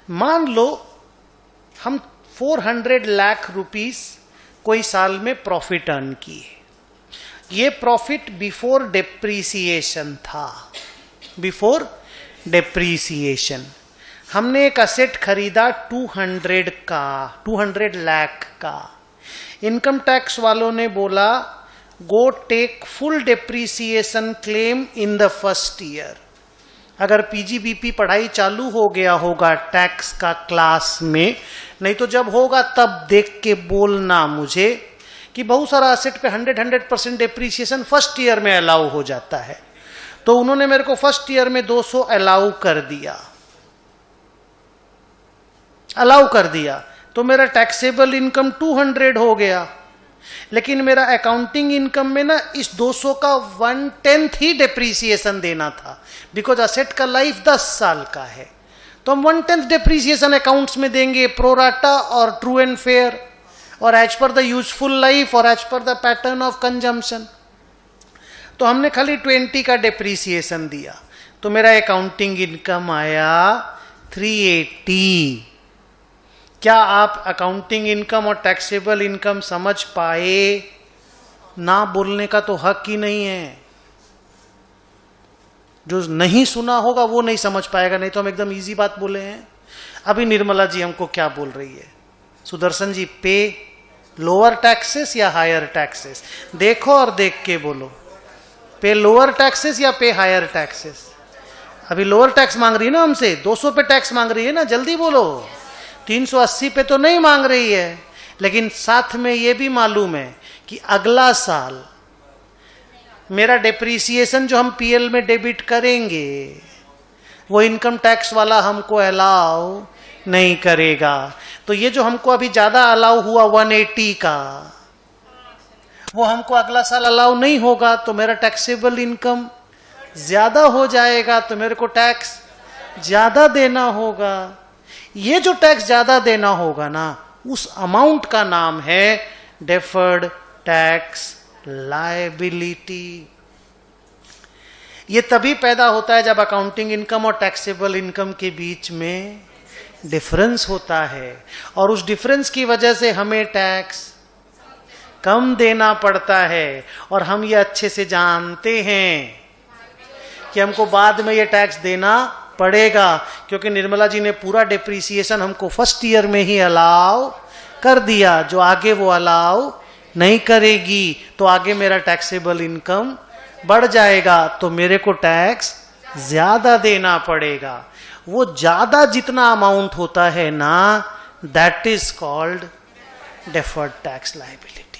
मान लो हम 400 लाख रुपीस कोई साल में प्रॉफिट अर्न किए, ये प्रॉफिट बिफोर डेप्रीसिएशन था, बिफोर डेप्रीसिएशन। हमने एक असेट खरीदा 200 लाख का। इनकम टैक्स वालों ने बोला go take full depreciation claim in the first year. अगर पीजीबीपी पढ़ाई चालू हो गया होगा टैक्स का क्लास में, नहीं तो जब होगा तब देख के बोलना मुझे कि बहुत सारा असेट पे 100% डेप्रीसिएशन फर्स्ट ईयर में अलाउ हो जाता है। तो उन्होंने मेरे को फर्स्ट ईयर में 200 अलाउ कर दिया, तो मेरा टैक्सेबल इनकम 200 हो गया। लेकिन मेरा अकाउंटिंग इनकम में ना इस 200 का 1/10 ही डेप्रीसिएशन देना था, बिकॉज असेट का लाइफ 10 साल का है। तो हम 1/10 डेप्रीसिएशन अकाउंट्स में देंगे, प्रोराटा और ट्रू एंड फेयर, और as per the useful life और as per the pattern of consumption. तो हमने खाली 20 का डेप्रीसिएशन दिया, तो मेरा अकाउंटिंग इनकम आया 380। क्या आप अकाउंटिंग इनकम और टैक्सेबल इनकम समझ पाए? ना बोलने का तो हक ही नहीं है। जो नहीं सुना होगा वो नहीं समझ पाएगा, नहीं तो हम एकदम इजी बात बोले हैं। अभी निर्मला जी हमको क्या बोल रही है? सुदर्शन जी, पे लोअर टैक्सेस या हायर टैक्सेस? देखो और देख के बोलो, पे लोअर टैक्सेस या पे हायर टैक्सेस? अभी लोअर टैक्स मांग रही है ना हमसे, 200 पे टैक्स मांग रही है ना, जल्दी बोलो। 380 पे तो नहीं मांग रही है, लेकिन साथ में ये भी मालूम है कि अगला साल मेरा डेप्रीसिएशन जो हम पीएल में डेबिट करेंगे वो इनकम टैक्स वाला हमको अलाउ नहीं करेगा। तो ये जो हमको अभी ज्यादा अलाउ हुआ 180 का, वो हमको अगला साल अलाउ नहीं होगा, तो मेरा टैक्सेबल इनकम ज्यादा हो जाएगा, तो मेरे को टैक्स ज्यादा देना होगा। ये जो टैक्स ज्यादा देना होगा ना, उस अमाउंट का नाम है डेफर्ड टैक्स लायबिलिटी। ये तभी पैदा होता है जब अकाउंटिंग इनकम और टैक्सेबल इनकम के बीच में डिफरेंस होता है, और उस डिफरेंस की वजह से हमें टैक्स कम देना पड़ता है। और हम ये अच्छे से जानते हैं कि हमको बाद में ये टैक्स देना पड़ेगा, क्योंकि निर्मला जी ने पूरा डेप्रीसिएशन हमको फर्स्ट ईयर में ही अलाउ कर दिया, जो आगे वो अलाउ नहीं करेगी। तो आगे मेरा टैक्सेबल इनकम बढ़ जाएगा, तो मेरे को टैक्स ज्यादा देना पड़ेगा। वो ज्यादा जितना अमाउंट होता है ना, that is called deferred tax liability.